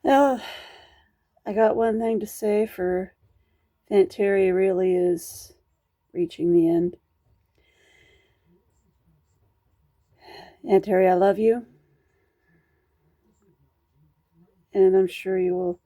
Well, I got one thing to say for Aunt Terry really is reaching the end. Aunt Terry, I love you, and I'm sure you will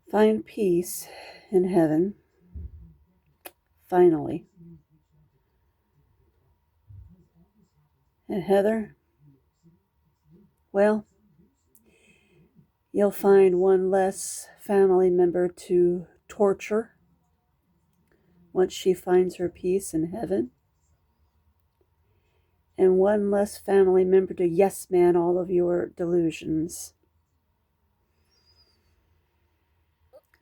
find peace in heaven, finally. And Heather, well, you'll find one less family member to torture once she finds her peace in heaven, and one less family member to yes man all of your delusions.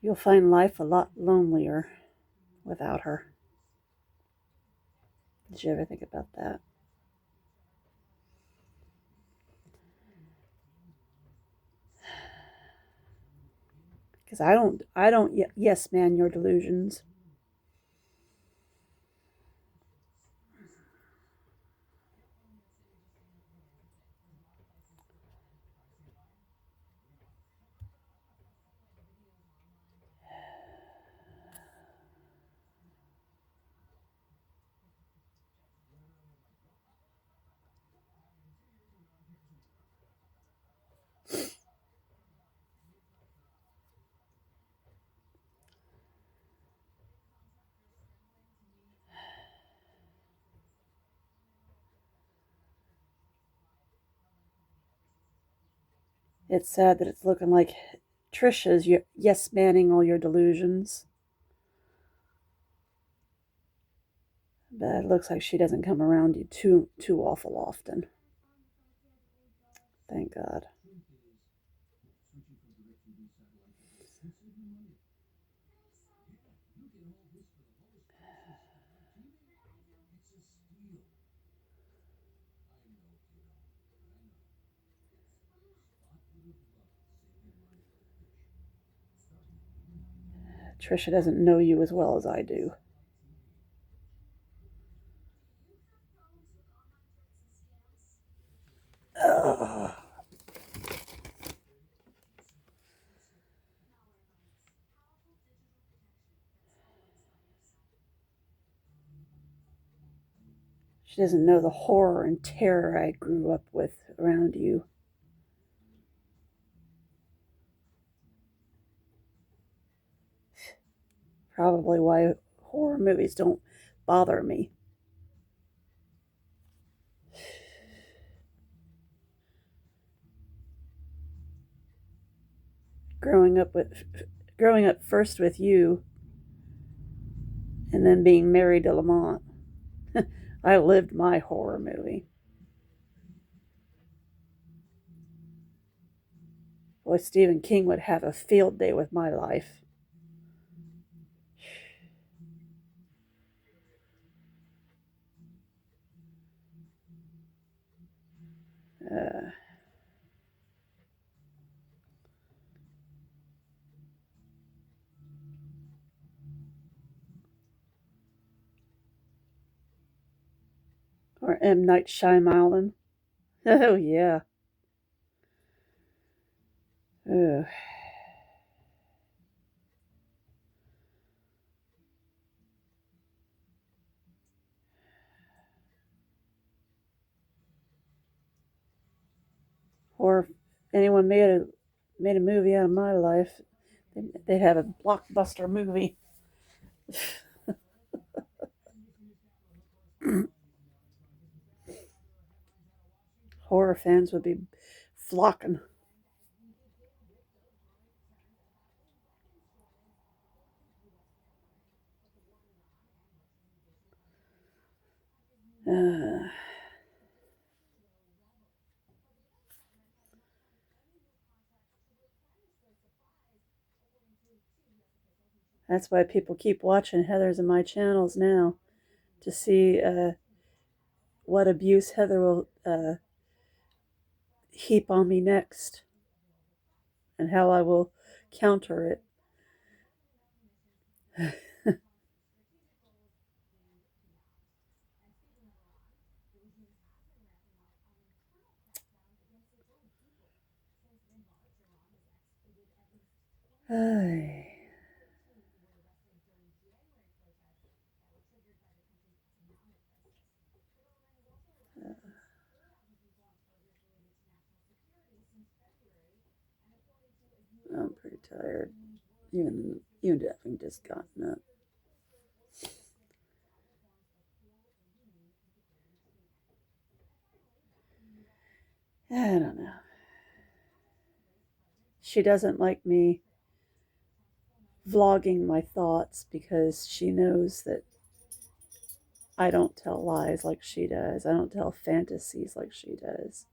You'll find life a lot lonelier without her. Did you ever think about that? Because I don't yes man your delusions. It's sad that it's looking like Trisha's yes manning all your delusions, but it looks like she doesn't come around you too awful often. Thank God. Trisha doesn't know you as well as I do. Ugh. She doesn't know the horror and terror I grew up with around you. Probably why horror movies don't bother me. Growing up with growing up first with you and then being married to Lamont. I lived my horror movie. Boy, Stephen King would have a field day with my life. Uh, or M. Night Shyamalan. Oh, yeah. Ugh. Or if anyone made a movie out of my life, they'd have a blockbuster movie. Horror fans would be flocking. Uh, that's why people keep watching Heather's and my channels now to see what abuse Heather will heap on me next and how I will counter it. I'm pretty tired, even having just gotten up. I don't know. She doesn't like me vlogging my thoughts because she knows that I don't tell lies like she does. I don't tell fantasies like she does.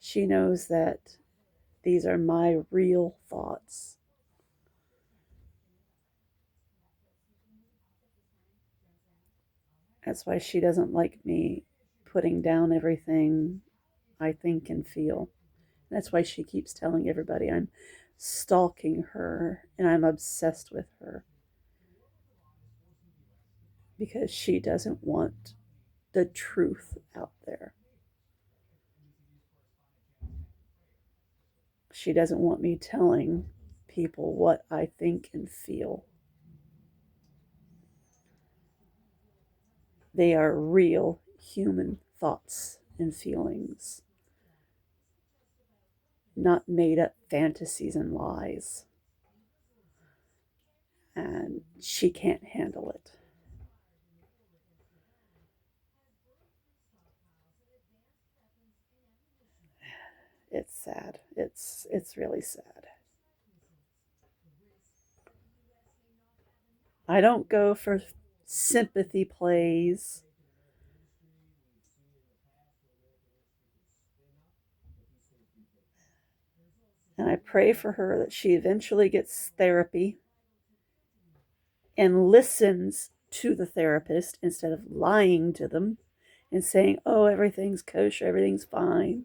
She knows that these are my real thoughts. That's why she doesn't like me putting down everything I think and feel. That's why she keeps telling everybody I'm stalking her and I'm obsessed with her. Because she doesn't want the truth out there. She doesn't want me telling people what I think and feel. They are real human thoughts and feelings, not made up fantasies and lies. And she can't handle it. It's sad. It's really sad. I don't go for sympathy plays. And I pray for her that she eventually gets therapy and listens to the therapist instead of lying to them and saying, oh, everything's kosher, everything's fine.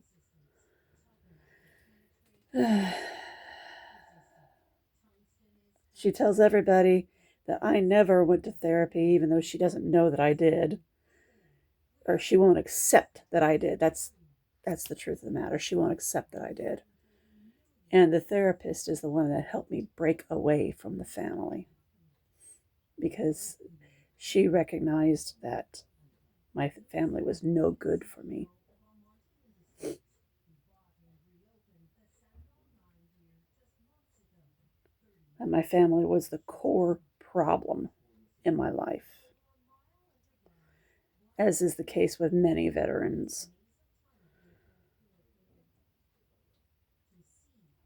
She tells everybody that I never went to therapy, even though she doesn't know that I did, or she won't accept that I did. That's the truth of the matter. She won't accept that I did. And the therapist is the one that helped me break away from the family because she recognized that my family was no good for me. And my family was the core problem in my life, as is the case with many veterans,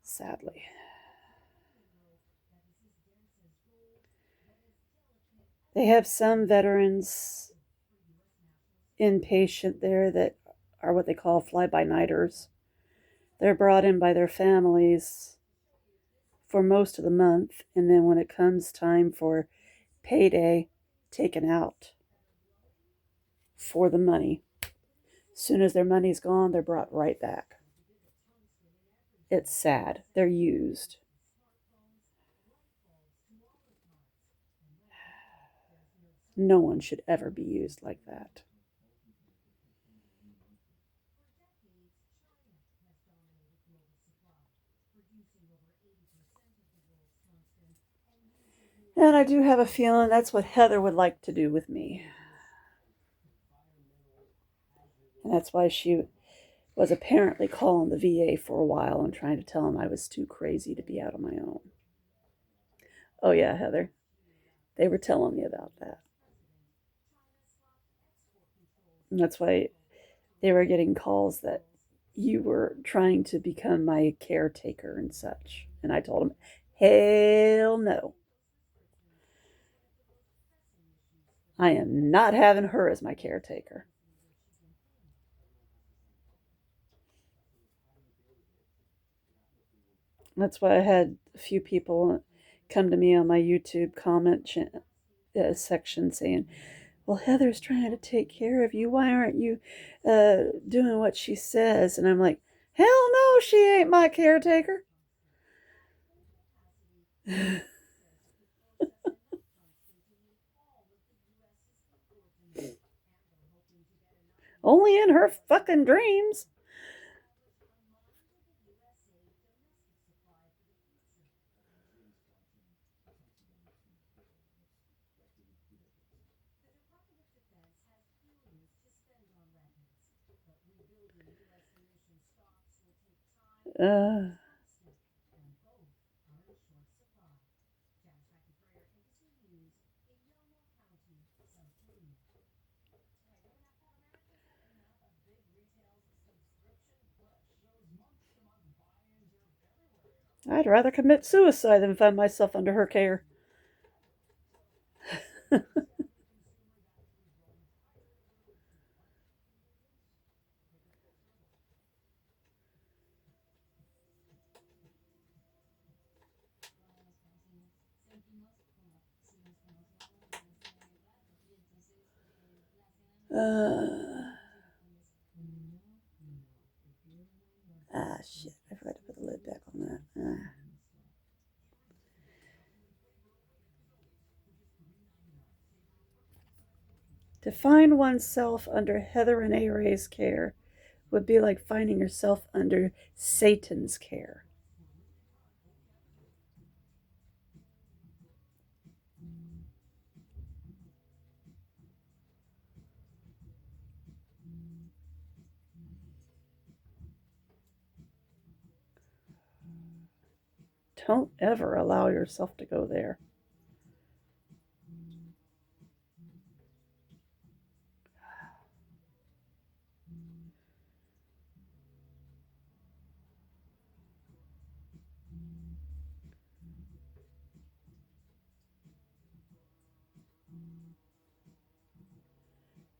sadly. They have some veterans inpatient there that are what they call fly-by-nighters. They're brought in by their families for most of the month, and then when it comes time for payday, taken out for the money. As soon as their money's gone, they're brought right back. It's sad. They're used. No one should ever be used like that. And I do have a feeling that's what Heather would like to do with me. And that's why she was apparently calling the VA for a while and trying to tell them I was too crazy to be out on my own. Oh, yeah, Heather. They were telling me about that. And that's why they were getting calls that you were trying to become my caretaker and such. And I told them, hell no. I am not having her as my caretaker. That's why I had a few people come to me on my YouTube comment section saying, well, Heather's trying to take care of you. Why aren't you doing what she says? And I'm like, hell no, she ain't my caretaker. Only in her fucking dreams. Uh, I'd rather commit suicide than find myself under her care. Uh, shit. I forgot to put the lid back on that. To find oneself under Heather and A. Ray's care would be like finding yourself under Satan's care. Don't ever allow yourself to go there.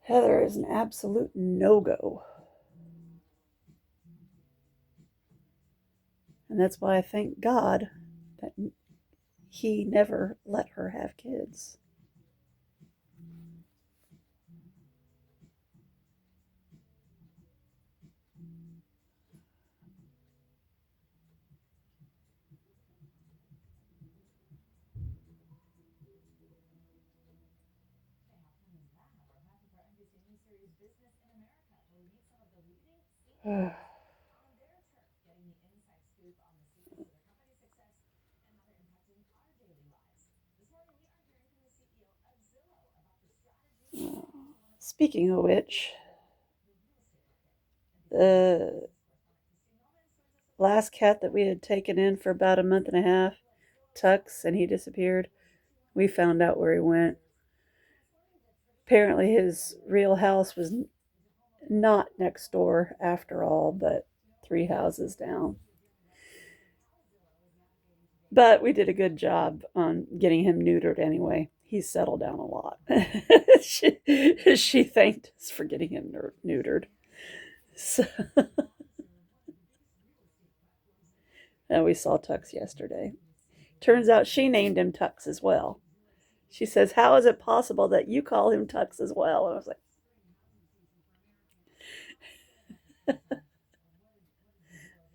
Heather is an absolute no go. And that's why I thank God that He never let her have kids. Speaking of which, the last cat that we had taken in for about a month and a half, Tux, and he disappeared. We found out where he went. Apparently, his real house was not next door after all, but 3 houses down. But we did a good job on getting him neutered anyway. He's settled down a lot. she thanked us for getting him neutered. So, we saw Tux yesterday. Turns out she named him Tux as well. She says, "How is it possible that you call him Tux as well?" And I was like,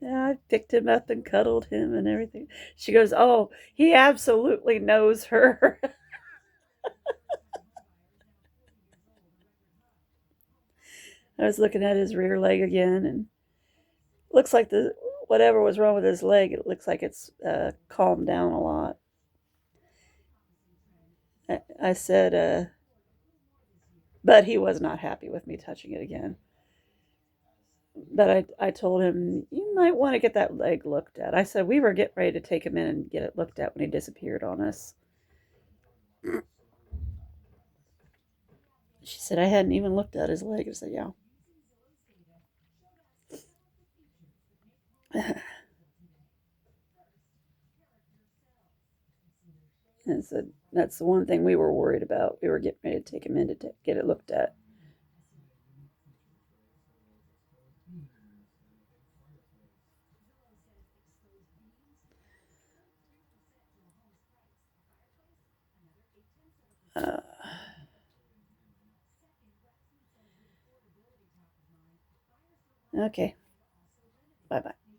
"Yeah, I picked him up and cuddled him and everything." She goes, "Oh, he absolutely knows her." I was looking at his rear leg again, and looks like the whatever was wrong with his leg, it looks like it's calmed down a lot. I said, but he was not happy with me touching it again. But I told him, you might want to get that leg looked at. I said, we were getting ready to take him in and get it looked at when he disappeared on us. She said, I hadn't even looked at his leg. I said, yeah. And said, that's the one thing we were worried about. We were getting ready to take him in to get it looked at. Uh, okay. Bye bye.